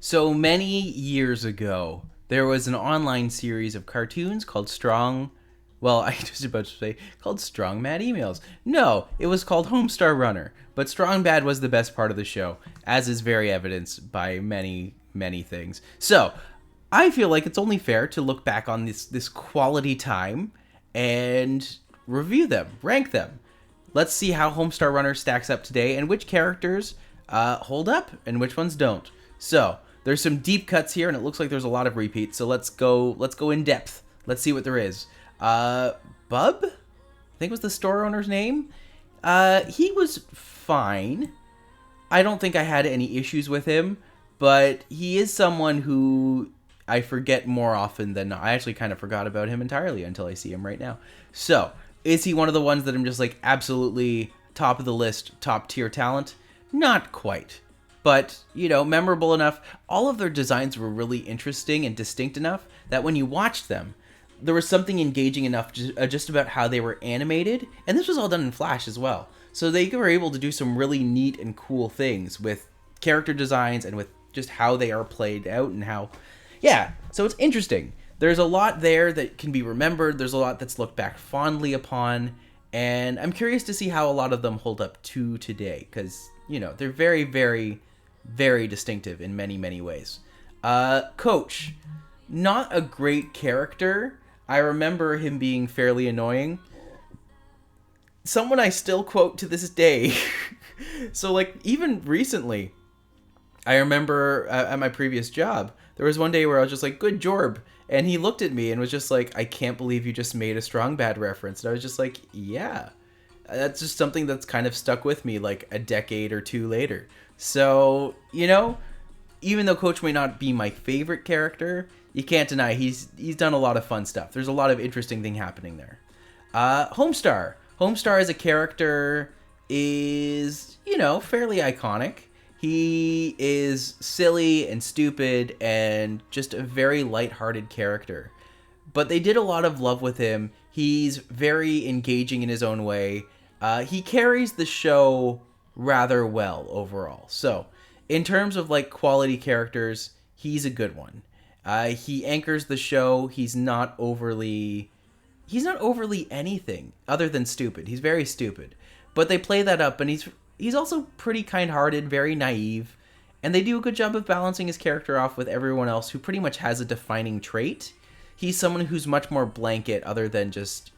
So many years ago, there was an online series of cartoons called Strong. Well, I was about to say called Strong Mad Emails. No, it was called Homestar Runner. But Strong Bad was the best part of the show, as is very evidenced by many, many things. So, I feel like it's only fair to look back on this quality time and review them, rank them. Let's see how Homestar Runner stacks up today and which characters hold up and which ones don't. So there's some deep cuts here, and it looks like there's a lot of repeats. So let's go in depth. Let's see what there is. Bub, I think was the store owner's name. He was fine. I don't think I had any issues with him, but he is someone who I forget more often than not. I actually kind of forgot about him entirely until I see him right now. So, is he one of the ones that I'm just like absolutely top of the list, top tier talent? Not quite. But, memorable enough. All of their designs were really interesting and distinct enough that when you watched them, there was something engaging enough just about how they were animated. And this was all done in Flash as well. So they were able to do some really neat and cool things with character designs and with just how they are played out and how... Yeah, so it's interesting. There's a lot there that can be remembered. There's a lot that's looked back fondly upon. And I'm curious to see how a lot of them hold up to today. Because, they're very, very, very distinctive in many, many ways. Coach. Not a great character. I remember him being fairly annoying. Someone I still quote to this day. So, even recently, I remember at my previous job, there was one day where I was just like, good Jorb. And he looked at me and was just like, I can't believe you just made a Strong Bad reference. And I was just like, yeah. That's just something that's kind of stuck with me like a decade or two later. So, even though Coach may not be my favorite character, you can't deny he's done a lot of fun stuff. There's a lot of interesting thing happening there. Homestar. Homestar as a character is, fairly iconic. He is silly and stupid and just a very lighthearted character. But they did a lot of love with him. He's very engaging in his own way. He carries the show rather well overall. So, in terms of quality characters, he's a good one. He anchors the show. He's not overly anything other than stupid. He's very stupid. But they play that up, and he's also pretty kind-hearted, very naive, and they do a good job of balancing his character off with everyone else who pretty much has a defining trait. He's someone who's much more blanket other than just,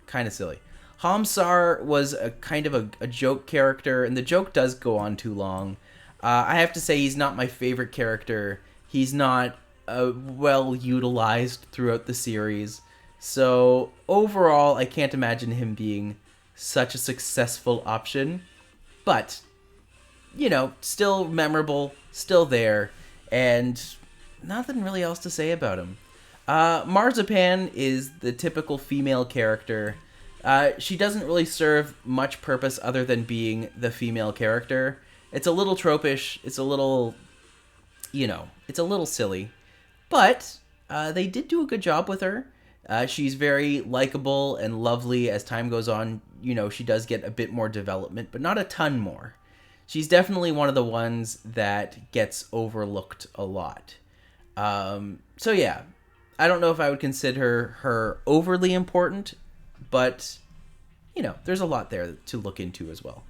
kind of silly. Homsar was a kind of a joke character, and the joke does go on too long. I have to say he's not my favorite character. He's not well utilized throughout the series. So overall, I can't imagine him being such a successful option. But, still memorable, still there, and nothing really else to say about him. Marzipan is the typical female character. She doesn't really serve much purpose other than being the female character. It's a little tropish. It's a little, it's a little silly. But they did do a good job with her. She's very likable and lovely as time goes on. She does get a bit more development, but not a ton more. She's definitely one of the ones that gets overlooked a lot. So yeah, I don't know if I would consider her overly important, but, there's a lot there to look into as well.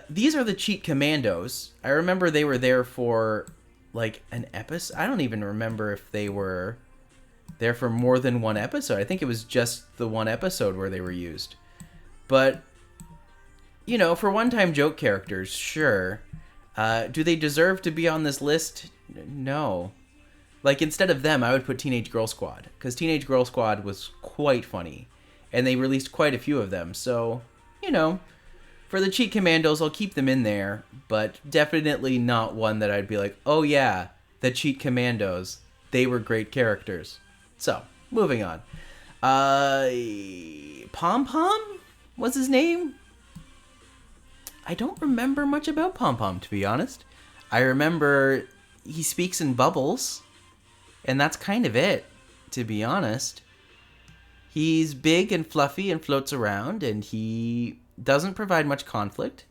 These are the Cheat Commandos. I remember they were there for, an episode. I don't even remember if they were there for more than one episode. I think it was just the one episode where they were used. But, for one-time joke characters, sure. Do they deserve to be on this list? No. Instead of them, I would put Teenage Girl Squad, because Teenage Girl Squad was quite funny, and they released quite a few of them, so, for the Cheat Commandos, I'll keep them in there, but definitely not one that I'd be like, oh yeah, the Cheat Commandos, they were great characters. So, moving on. Pom Pom? What's his name? I don't remember much about Pom Pom, to be honest. I remember he speaks in bubbles, and that's kind of it, to be honest. He's big and fluffy and floats around, and he doesn't provide much conflict.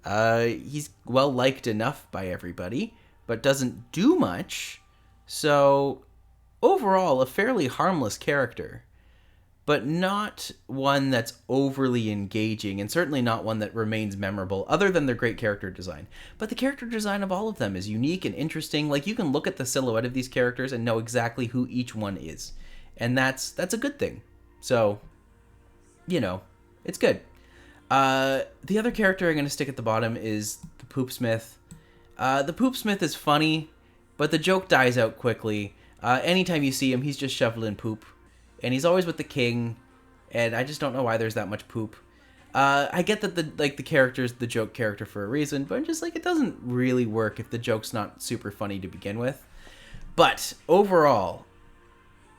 He's well-liked enough by everybody, but doesn't do much. So, overall, a fairly harmless character, but not one that's overly engaging, and certainly not one that remains memorable, other than their great character design. But the character design of all of them is unique and interesting. Like, you can look at the silhouette of these characters and know exactly who each one is. And that's a good thing. So, it's good. The other character I'm going to stick at the bottom is the Poopsmith. The Poopsmith is funny, but the joke dies out quickly. Anytime you see him, he's just shoveling poop. And he's always with the king, and I just don't know why there's that much poop. I get that the character's the joke character for a reason, but just it doesn't really work if the joke's not super funny to begin with. But overall,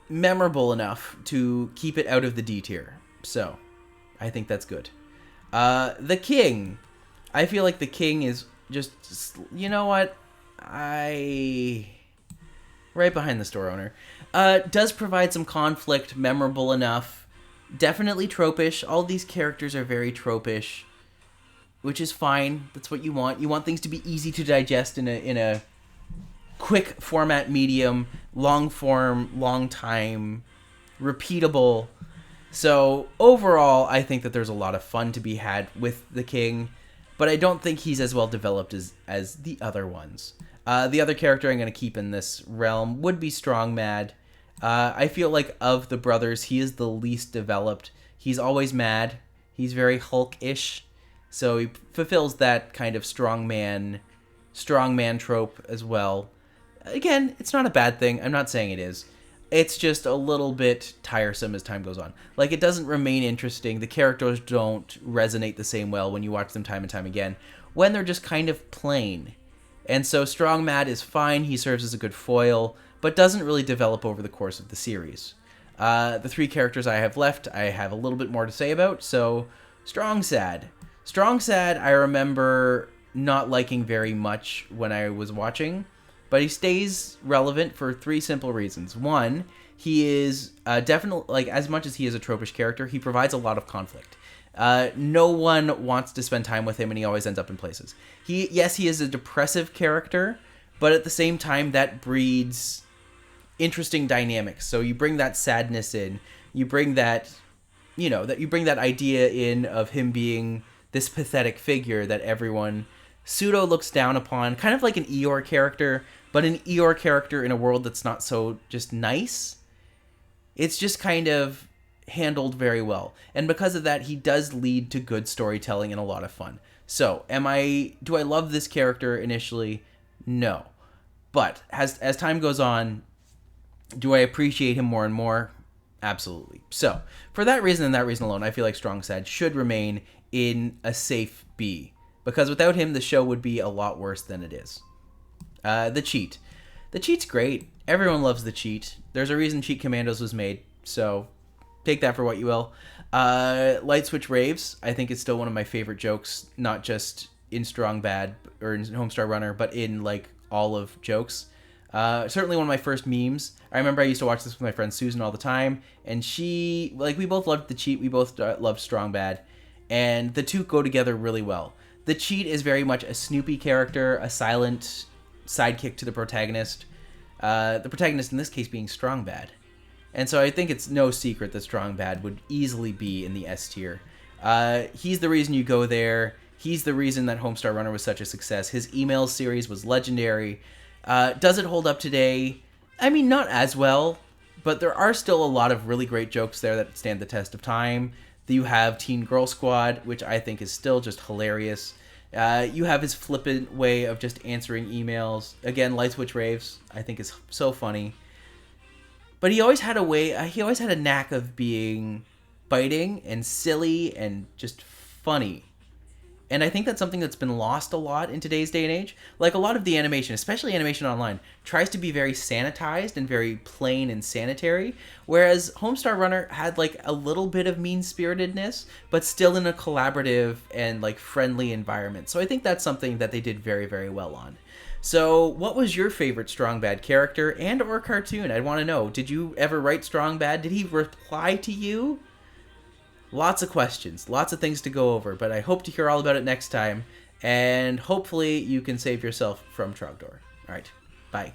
memorable enough to keep it out of the D tier. So, I think that's good. The king. I feel like the king is just, you know what? Right behind the store owner. Does provide some conflict, memorable enough. Definitely tropish. All these characters are very tropish, which is fine. That's what you want. You want things to be easy to digest in a quick format medium, long form, long time, repeatable. So overall, I think that there's a lot of fun to be had with the king, but I don't think he's as well developed as the other ones. The other character I'm going to keep in this realm would be Strong Mad. I feel like of the brothers, he is the least developed. He's always mad. He's very Hulk-ish. So he fulfills that kind of strongman trope as well. Again, it's not a bad thing. I'm not saying it is. It's just a little bit tiresome as time goes on. It doesn't remain interesting. The characters don't resonate the same well when you watch them time and time again, when they're just kind of plain. And so Strong Mad is fine. He serves as a good foil, but doesn't really develop over the course of the series. The three characters I have left, I have a little bit more to say about. So Strong Sad. Strong Sad, I remember not liking very much when I was watching, but he stays relevant for three simple reasons. One, he is definitely, as much as he is a tropish character, he provides a lot of conflict. No one wants to spend time with him, and he always ends up in places. He is a depressive character, but at the same time, that breeds interesting dynamics. So you bring that sadness in, you bring that idea in of him being this pathetic figure that everyone pseudo looks down upon, kind of like an Eeyore character, but an Eeyore character in a world that's not so just nice. It's just kind of handled very well. And because of that, he does lead to good storytelling and a lot of fun. So, do I love this character initially? No. But as time goes on, do I appreciate him more and more? Absolutely. So, for that reason and that reason alone, I feel like Strong Sad should remain in a safe B. Because without him, the show would be a lot worse than it is. The Cheat. The Cheat's great. Everyone loves the Cheat. There's a reason Cheat Commandos was made, so take that for what you will. Light Switch Raves, I think it's still one of my favorite jokes, not just in Strong Bad or in Homestar Runner, but in all of jokes. Certainly one of my first memes. I remember I used to watch this with my friend Susan all the time, and we both loved the Cheat, we both loved Strong Bad, and the two go together really well. The Cheat is very much a Snoopy character, a silent sidekick to the protagonist. The protagonist in this case being Strong Bad. And so I think it's no secret that Strong Bad would easily be in the S tier. He's the reason you go there. He's the reason that Homestar Runner was such a success. His email series was legendary. Does it hold up today? I mean, not as well, but there are still a lot of really great jokes there that stand the test of time. You have Teen Girl Squad, which I think is still just hilarious. You have his flippant way of just answering emails. Again, Light Switch Raves, I think is so funny. But he always had a knack of being biting and silly and just funny. And I think that's something that's been lost a lot in today's day and age. A lot of the animation, especially animation online, tries to be very sanitized and very plain and sanitary, whereas Homestar Runner had a little bit of mean-spiritedness, but still in a collaborative and friendly environment. So I think that's something that they did very, very well on. So what was your favorite Strong Bad character and or cartoon? I'd want to know. Did you ever write Strong Bad? Did he reply to you? Lots of questions, lots of things to go over, but I hope to hear all about it next time, and hopefully you can save yourself from Trogdor. All right. Bye.